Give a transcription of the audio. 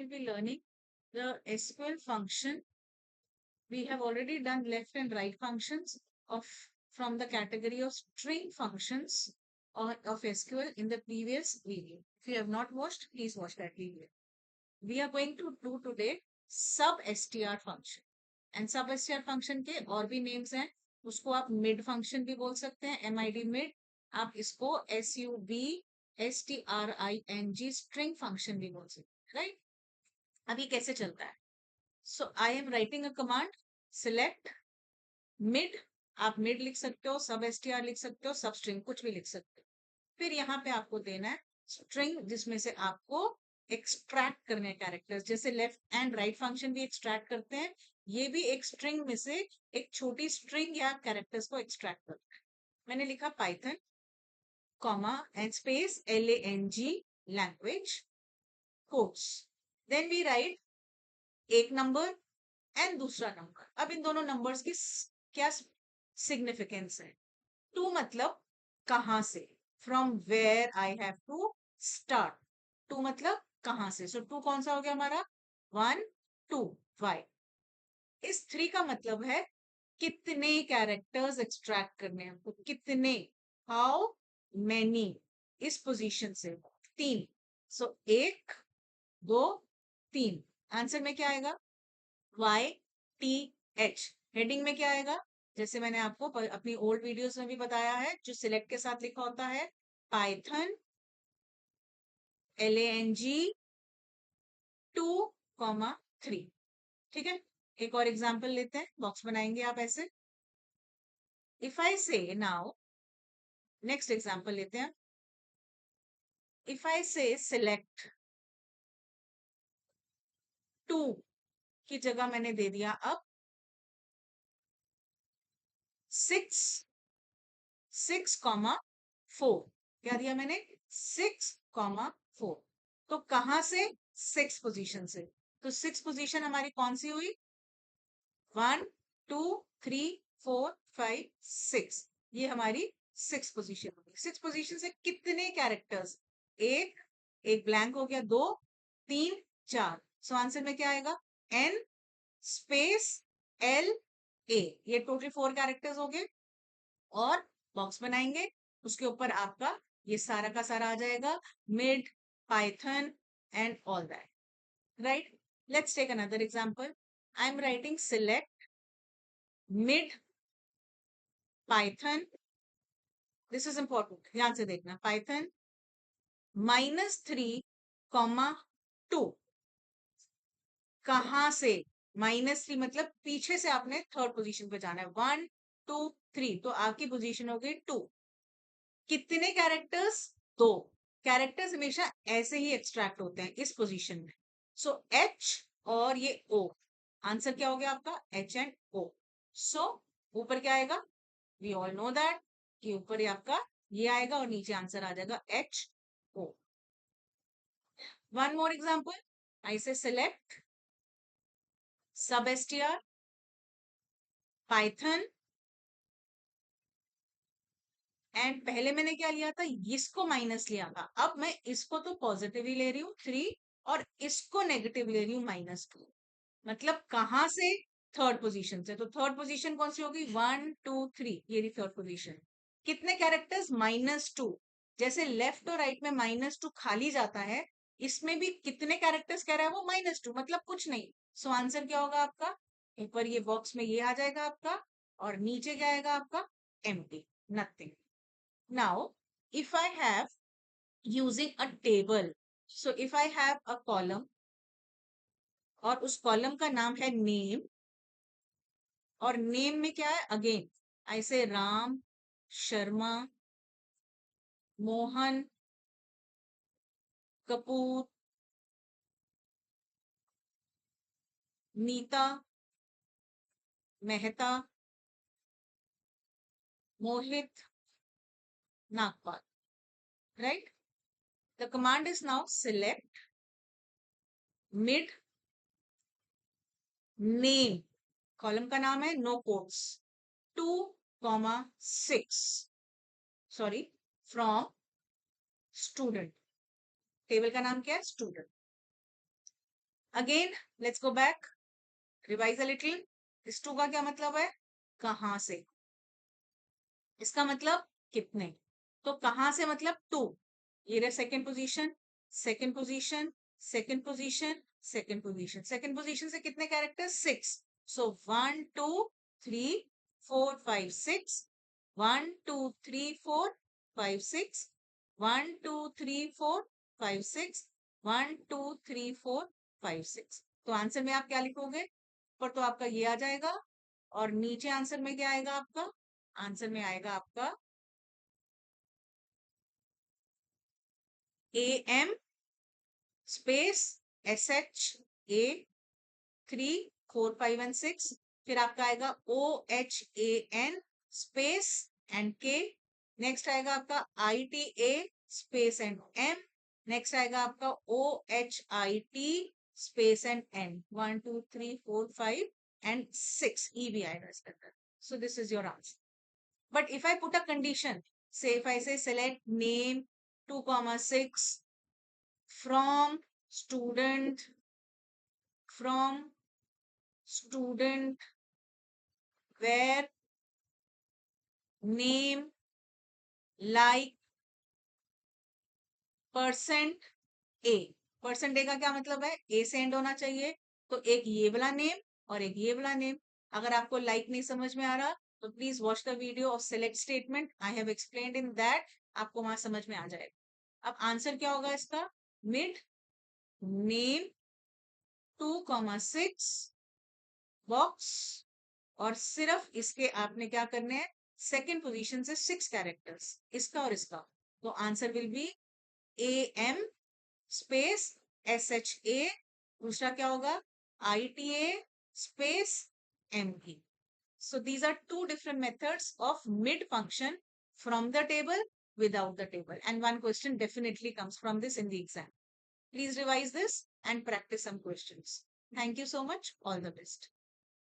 will be learning the SQL function. We have already done left and right functions of from the category of string functions or of SQL in the previous video. If you have not watched, please watch that video. We are going to do today sub-str function. And sub-str function के और भी names हैं. उसको आप mid function भी बोल सकते हैं, MID mid. आप इसको SUB string function भी बोल सकते हैं, right? अब ये कैसे चलता है? So I am writing a command, select mid. आप mid लिख सकते हो, sub-str लिख सकते हो, substring कुछ भी लिख सकते हो. फिर यहाँ पे आपको देना है string जिसमें से आपको एक्सट्रैक्ट करने कैरेक्टर्स. जैसे लेफ्ट एंड राइट फंक्शन भी एक्सट्रैक्ट करते हैं, ये भी एक स्ट्रिंग में से एक छोटी स्ट्रिंग या कैरेक्टर्स को एक्सट्रैक्ट करता है. मैंने लिखा Python comma and space LANG language quotes. Then we write एक नंबर एंड दूसरा नंबर. अब इन दोनों नंबर्स की क्या सिग्निफिकेंस है? 2 मतलब कहां से, from where I have to start. 2 मतलब कहां से. सो 2 कौन सा हो गया हमारा? 1 2. वाई. इस 3 का मतलब है कितने कैरेक्टर्स एक्सट्रैक्ट करने हैं हमको, कितने, हाउ मेनी. इस पोजीशन से 3. सो 1 2 3. आंसर में क्या आएगा? YTH. हेडिंग में क्या आएगा? जैसे मैंने आपको अपनी ओल्ड वीडियोस में भी बताया है, जो सिलेक्ट के साथ लिखा होता है पाइथन LANG 2,3. ठीक है. एक और एग्जांपल लेते हैं, बॉक्स बनाएंगे आप ऐसे. इफ आई से नाउ, नेक्स्ट एग्जांपल लेते हैं. इफ आई से सिलेक्ट 2 की जगह मैंने दे दिया अब 6,4. क्या दिया मैंने? 6,4. तो कहां से? 6 पोजीशन से. तो 6 पोजीशन हमारी कौन सी हुई? 1 2 3 4 5 6. ये हमारी 6 पोजीशन होगी. 6 पोजीशन से कितने कैरेक्टर्स? एक ब्लैंक हो गया, 2 3 4. सो आंसर में क्या आएगा? N space LA. ये टोटल 4 कैरेक्टर्स हो गए. और बॉक्स बनाएंगे, उसके ऊपर आपका ये सारा का सारा आ जाएगा, mid, Python and all that, right. Let's take another example. I am writing select mid Python. This is important, ध्यान से देखना. पाइथन -3,2. कहां से? -3 मतलब पीछे से आपने थर्ड पोजीशन पे जाना है. 1 2 3. तो आपकी पोजीशन हो गई 2. कितने कैरेक्टर्स? 2. कैरेक्टर्स हमेशा ऐसे ही एक्सट्रैक्ट होते हैं इस पोजीशन में. सो H और ये O. आंसर क्या हो गया आपका? H and O. सो ऊपर क्या आएगा? वी ऑल नो दैट कि ऊपर आपका ये आएगा और नीचे आंसर आ जाएगा HO. One more example. I say select substr Python and पहले मैंने क्या लिया था? इसको माइनस लिया था. अब मैं इसको तो पॉजिटिव ही ले रही हूँ 3 और इसको नेगेटिव ले रही हूँ -2. मतलब कहां से? थर्ड पोजीशन से. तो थर्ड पोजीशन कौन सी होगी? 1 2 3. ये रही थर्ड पोजीशन. कितने कैरेक्टर्स? -2. जैसे लेफ्ट और राइट में -2 खाली जाता है, इसमें भी कितने कैरेक्टर्स कह रहा है वो? -2. मतलब कुछ नहीं. सो आंसर क्या होगा आपका? ऊपर ये बॉक्स में ये आ जाएगा आपका और नीचे क्या आएगा आपका? Empty, nothing. Now, if I have using a table, so if I have a column और उस कॉलम का नाम है नेम, और नेम में क्या है? Again I say Ram, Sharma, Mohan, Kapoor, Nita, Mehta, Mohit, Nagpal, right? The command is now select mid name. Column का नाम है, no quotes, 2,6. Sorry, from student. Table का नाम क्या है? Student. Again let's go back, revise a little. इस टू का क्या मतलब है? कहां से। इसका मतलब कितने। तो कहां से मतलब टू। ये रहे second position, second position, second position, second position. Second position से कितने कैरेक्टर? 6। सो 1 2 3 4 5 6, 1 2 3 4 5 6, 1 2 3 4 5 6, 1 2 3 4 5 6। तो आंसर में आप क्या लिखोगे? ऊपर तो आपका ये आ जाएगा, और नीचे आंसर में क्या आएगा आपका? आंसर में आएगा आपका AM space SH A 3 4 5 and 6। फिर आपका आएगा OHAN space and K। Next आएगा आपका ITA space and M। Next आएगा आपका OHIT space and N। 1 2 3 4 5 and 6 E भी आएगा इसके अंदर। So this is your answer. But if I put a condition, say if I say select name 2,6 from student, from student where name like percent A. Percent ए का क्या मतलब है? ए से and होना चाहिए। तो एक ये वाला नेम और एक ये वाला नेम। अगर आपको लाइक नहीं समझ में आ रहा तो please watch the video of select statement, I have explained in that. आपको वहां समझ में आ जाएगा। अब आंसर क्या होगा इसका? मिड नेम 2,6 बॉक्स, और सिर्फ इसके आपने क्या करने हैं? सेकेंड पोजीशन से 6 कैरेक्टर्स, इसका और इसका। तो answer will be AM space SHA। दूसरा क्या होगा? ITA space MP। So these are two different methods of mid function from the table, without the table, and one question definitely comes from this in the exam. Please revise this and practice some questions. Thank you so much. All the best.